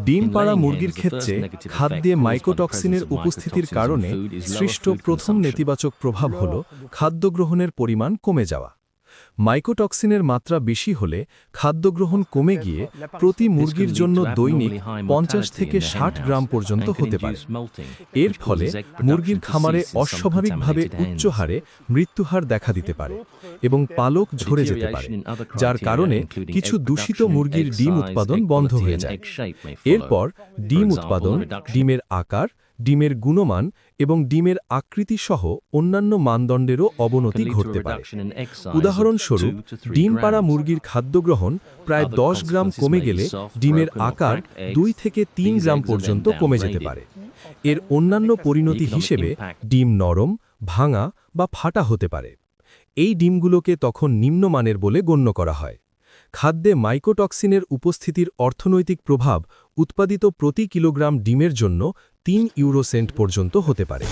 ডিম পাড়া মুরগির ক্ষেত্রে খাদ্যে মাইকোটক্সিনের উপস্থিতির কারণে সৃষ্ট প্রথম নেতিবাচক প্রভাব হল খাদ্য গ্রহণের পরিমাণ কমে যাওয়া। মাইকোটক্সিনের মাত্রা বেশি হলে খাদ্য গ্রহণ কমে গিয়ে প্রতি মুরগির জন্য দৈনিক 50 থেকে 60 গ্রাম পর্যন্ত হতে পারে। এর ফলে মুরগির খামারে অস্বাভাবিকভাবে উচ্চ হারে মৃত্যুহার দেখা দিতে পারে এবং পালক ঝরে যেতে পারে, যার কারণে কিছু দূষিত মুরগির ডিম উৎপাদন বন্ধ হয়ে যায়। এরপর ডিম উৎপাদন, ডিমের আকার, ডিমের গুণমান এবং ডিমের আকৃতি সহ অন্যান্য মানদণ্ডেরও অবনতি ঘটতে পারে। উদাহরণস্বরূপ, ডিম পাড়া মুরগির খাদ্য গ্রহণ প্রায় 10 গ্রাম কমে গেলে ডিমের আকার 2 থেকে 3 গ্রাম পর্যন্ত কমে যেতে পারে। এর অন্যান্য পরিণতি হিসেবে ডিম নরম, ভাঙা বা ফাটা হতে পারে। এই ডিমগুলোকে তখন নিম্নমানের বলে গণ্য করা হয়। খাদ্যে মাইকোটক্সিনের উপস্থিতির অর্থনৈতিক প্রভাব উৎপাদিত প্রতি কিলোগ্রাম ডিমের জন্য 3 ইউরো সেন্ট পর্যন্ত হতে পারে।